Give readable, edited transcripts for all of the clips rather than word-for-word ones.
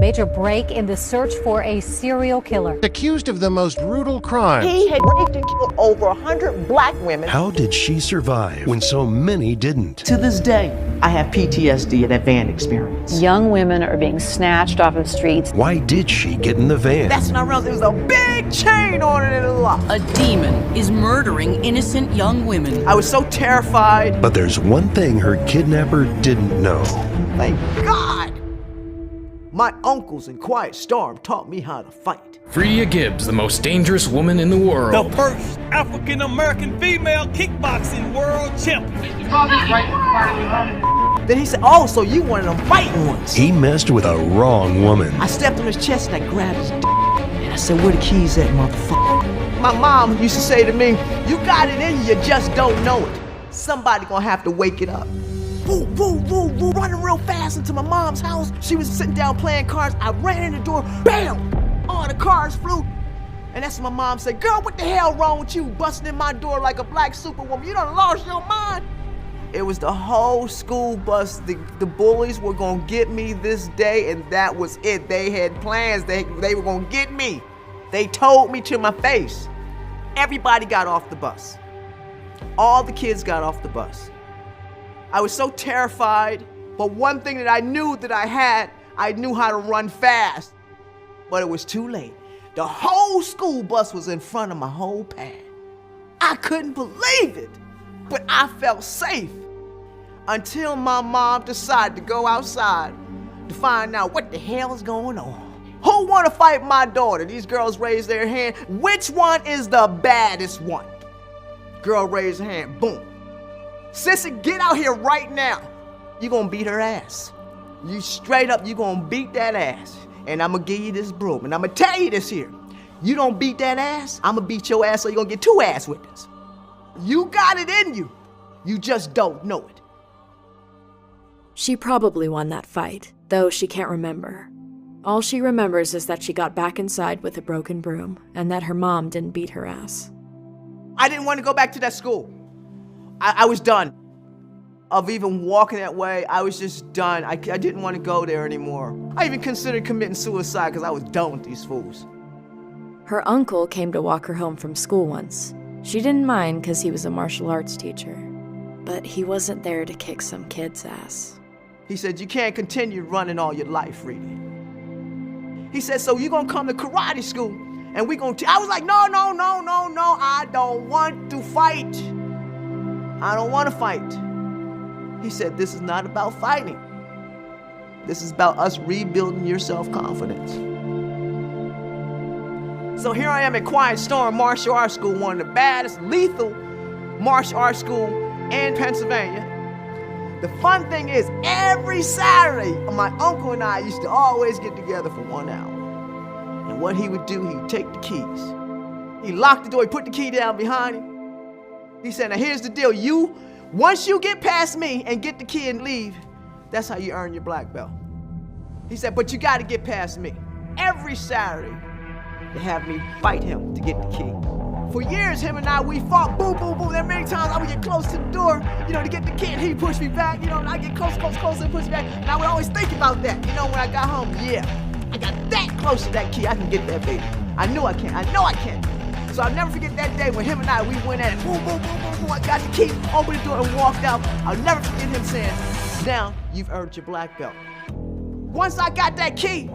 major break in the search for a serial killer. Accused of the most brutal crimes. He had raped and killed over 100 black women. How did she survive when so many didn't? To this day, I have PTSD of that van experience. Young women are being snatched off of streets. Why did she get in the van? That's when I realized there was a big chain on it and a lock. A demon is murdering innocent young women. I was so terrified. But there's one thing her kidnapper didn't know. Thank God! My uncles in Quiet Storm taught me how to fight. Fredia Gibbs, the most dangerous woman in the world. The first African-American female kickboxing world champion. Then he said, oh, so you one of them fighting ones. He messed with a wrong woman. I stepped on his chest and I grabbed his d***. And I said, where the keys at, motherfucker? My mom used to say to me, you got it in you, just don't know it. Somebody gonna have to wake it up. Woo, woo, woo, woo, running real fast into my mom's house. She was sitting down playing cards. I ran in the door, bam! All the cards flew. And that's when my mom said, girl, what the hell wrong with you? Busting in my door like a black superwoman. You done lost your mind. It was the whole school bus. The bullies were gonna get me this day, and that was it. They had plans. They were gonna get me. They told me to my face. Everybody got off the bus. All the kids got off the bus. I was so terrified, but one thing that I knew that I knew how to run fast. But it was too late. The whole school bus was in front of my whole pad. I couldn't believe it, but I felt safe until my mom decided to go outside to find out what the hell is going on. Who want to fight my daughter? These girls raised their hand. Which one is the baddest one? Girl raised her hand, boom. Sissy, get out here right now. You gonna beat her ass. You straight up, you gonna beat that ass. And I'm gonna give you this broom, and I'm gonna tell you this here. You don't beat that ass, I'm gonna beat your ass so you're gonna get 2 ass whippings. You got it in you. You just don't know it. She probably won that fight, though she can't remember. All she remembers is that she got back inside with a broken broom, and that her mom didn't beat her ass. I didn't want to go back to that school. I was done of even walking that way. I was just done. I didn't want to go there anymore. I even considered committing suicide because I was done with these fools. Her uncle came to walk her home from school once. She didn't mind because he was a martial arts teacher, but he wasn't there to kick some kid's ass. He said, you can't continue running all your life, Fredia. He said, so you're gonna come to karate school and we're gonna I was like, no, I don't want to fight. I don't want to fight. He said, this is not about fighting. This is about us rebuilding your self-confidence. So here I am at Quiet Storm Martial Arts School, one of the baddest, lethal martial arts school in Pennsylvania. The fun thing is, every Saturday, my uncle and I used to always get together for 1 hour. And what he would do, he'd take the keys. He locked the door, he put the key down behind him. He said, now here's the deal. Once you get past me and get the key and leave, that's how you earn your black belt. He said, but you got to get past me. Every Saturday, they have me fight him to get the key. For years, him and I, we fought, boom, boom, boom. There are many times I would get close to the door, to get the key, and he'd push me back, and I get close, and push me back. And I would always think about that, when I got home. Yeah, I got that close to that key, I can get that baby. I know I can. So I'll never forget that day when him and I, we went at it. Boom, boom, boom, boom, boom. I got the key, opened the door, and walked out. I'll never forget him saying, now you've earned your black belt. Once I got that key,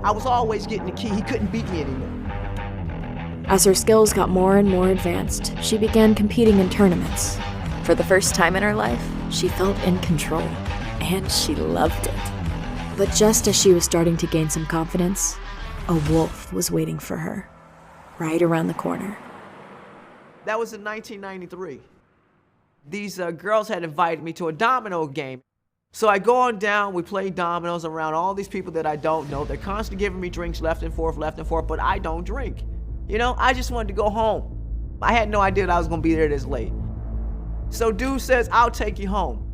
I was always getting the key. He couldn't beat me anymore. As her skills got more and more advanced, she began competing in tournaments. For the first time in her life, she felt in control, and she loved it. But just as she was starting to gain some confidence, a wolf was waiting for her, right around the corner. That was in 1993. These girls had invited me to a domino game. So I go on down, we play dominoes around all these people that I don't know. They're constantly giving me drinks left and forth, but I don't drink. I just wanted to go home. I had no idea that I was gonna be there this late. So dude says, I'll take you home.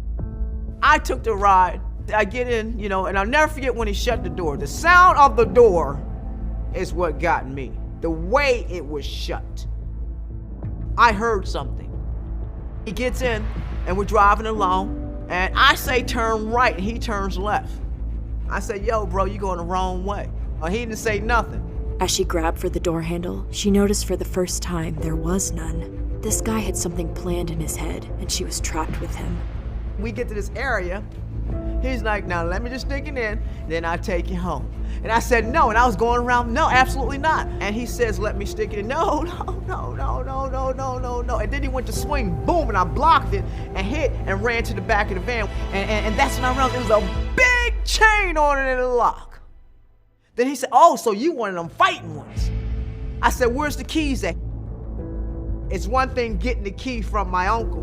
I took the ride. I get in, and I'll never forget when he shut the door. The sound of the door is what got me. The way it was shut. I heard something. He gets in, and we're driving along, and I say turn right, and he turns left. I said, yo, bro, you going the wrong way. He didn't say nothing. As she grabbed for the door handle, she noticed for the first time there was none. This guy had something planned in his head, and she was trapped with him. We get to this area, he's like, now let me just stick it in, then I'll take you home. And I said, no, and I was going around, no, absolutely not. And he says, let me stick it in. No. And then he went to swing, boom, and I blocked it and hit and ran to the back of the van. And that's when I realized there was a big chain on it in the lock. Then he said, oh, so you one of them fighting ones. I said, where's the keys at? It's one thing getting the key from my uncle,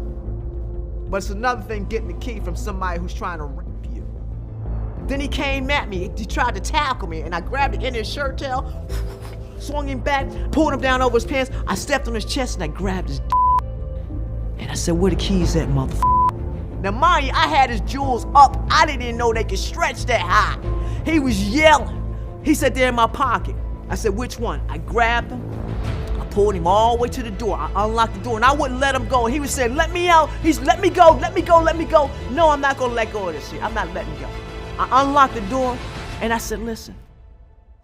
but it's another thing getting the key from somebody who's trying to rape you. Then he came at me, he tried to tackle me, and I grabbed the end of his shirt tail, swung him back, pulled him down over his pants. I stepped on his chest and I grabbed his and I said, where the keys at, motherfucker? Now mind you, I had his jewels up. I didn't even know they could stretch that high. He was yelling. He said, they're in my pocket. I said, which one? I grabbed him. I pulled him all the way to the door. I unlocked the door and I wouldn't let him go. He was saying, let me out. He's let me go. No, I'm not gonna let go of this shit. I'm not letting go. I unlocked the door and I said, listen,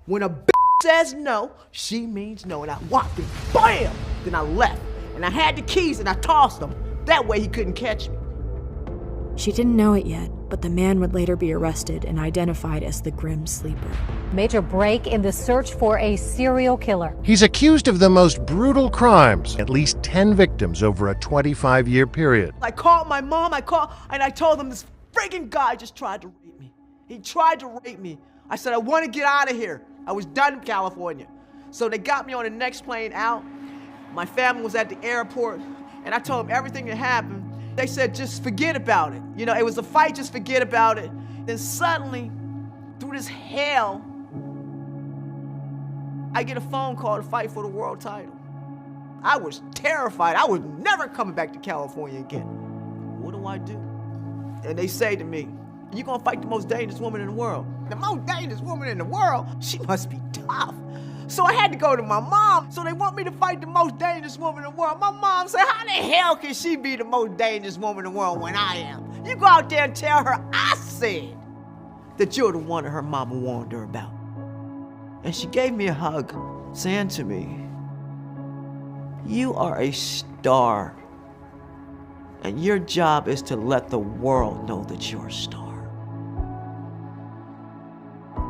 when a bitch says no, she means no. And I walked him, bam! Then I left. And I had the keys and I tossed them. That way he couldn't catch me. She didn't know it yet, but the man would later be arrested and identified as the Grim Sleeper. Major break in the search for a serial killer. He's accused of the most brutal crimes, at least 10 victims over a 25-year period. I called my mom, and I told them this freaking guy just tried to rape me. He tried to rape me. I said, I want to get out of here. I was done in California. So they got me on the next plane out. My family was at the airport, and I told them everything that happened. They said, just forget about it. You know, it was a fight, just forget about it. Then suddenly, through this hell, I get a phone call to fight for the world title. I was terrified. I was never coming back to California again. What do I do? And they say to me, you're gonna fight the most dangerous woman in the world. The most dangerous woman in the world? She must be tough. So I had to go to my mom. So they want me to fight the most dangerous woman in the world. My mom said, how the hell can she be the most dangerous woman in the world when I am? You go out there and tell her I said that you're the one that her mama warned her about. And she gave me a hug, saying to me, you are a star. And your job is to let the world know that you're a star.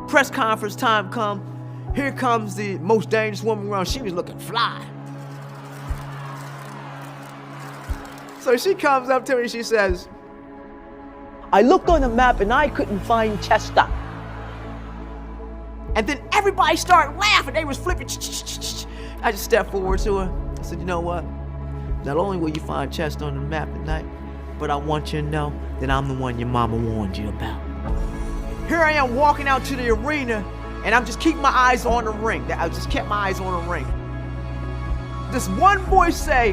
Press conference time come. Here comes the most dangerous woman around. She was looking fly. So she comes up to me and she says, I looked on the map and I couldn't find Chester. And then everybody started laughing. They was flipping. I just stepped forward to her. I said, you know what? Not only will you find Chester on the map tonight, but I want you to know that I'm the one your mama warned you about. Here I am walking out to the arena, and I'm just keeping my eyes on the ring. I just kept my eyes on the ring. This one voice say,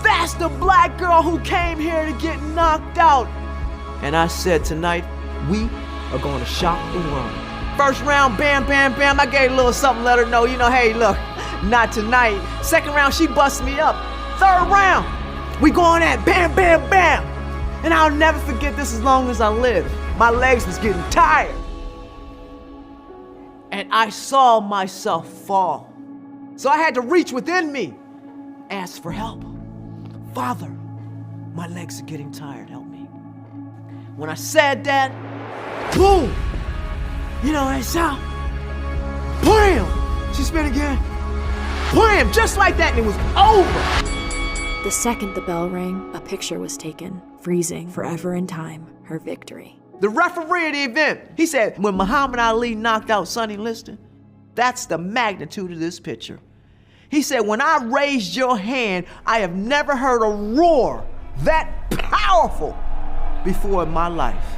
that's the black girl who came here to get knocked out. And I said, tonight, we are going to shock the world. First round, bam, bam, bam. I gave a little something, let her know, you know, hey, look, not tonight. Second round, she busted me up. Third round, we going at bam, bam, bam. And I'll never forget this as long as I live. My legs was getting tired. And I saw myself fall. So I had to reach within me, ask for help. Father, my legs are getting tired, help me. When I said that, boom! You know that sound? Bam! She spit again. Bam! Just like that, and it was over. The second the bell rang, a picture was taken, freezing forever in time her victory. The referee of the event, he said, when Muhammad Ali knocked out Sonny Liston, that's the magnitude of this picture. He said, when I raised your hand, I have never heard a roar that powerful before in my life.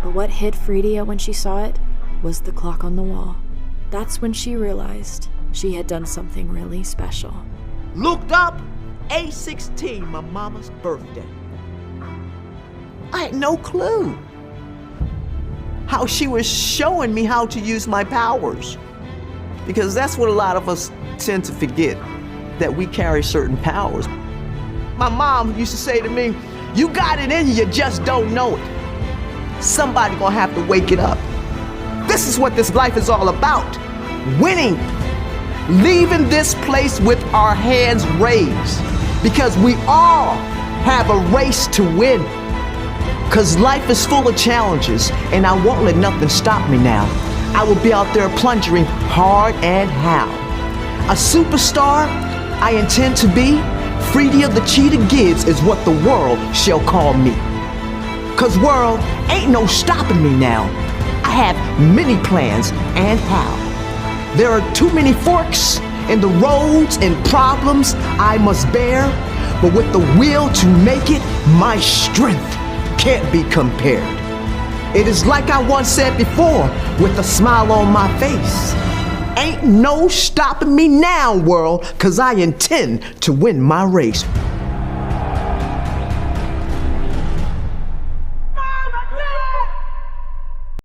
But what hit Fredia when she saw it was the clock on the wall. That's when she realized she had done something really special. Looked up, 8/16, my mama's birthday. I had no clue how she was showing me how to use my powers. Because that's what a lot of us tend to forget, that we carry certain powers. My mom used to say to me, you got it in you, you just don't know it. Somebody gonna have to wake it up. This is what this life is all about. Winning. Leaving this place with our hands raised. Because we all have a race to win. Because life is full of challenges, and I won't let nothing stop me now. I will be out there plunging hard and how. A superstar I intend to be. Fredia the Cheetah Gibbs is what the world shall call me. Cause world, ain't no stopping me now. I have many plans and how. There are too many forks in the roads and problems I must bear, but with the will to make it, my strength can't be compared. It is like I once said before, with a smile on my face. Ain't no stopping me now, world, cause I intend to win my race.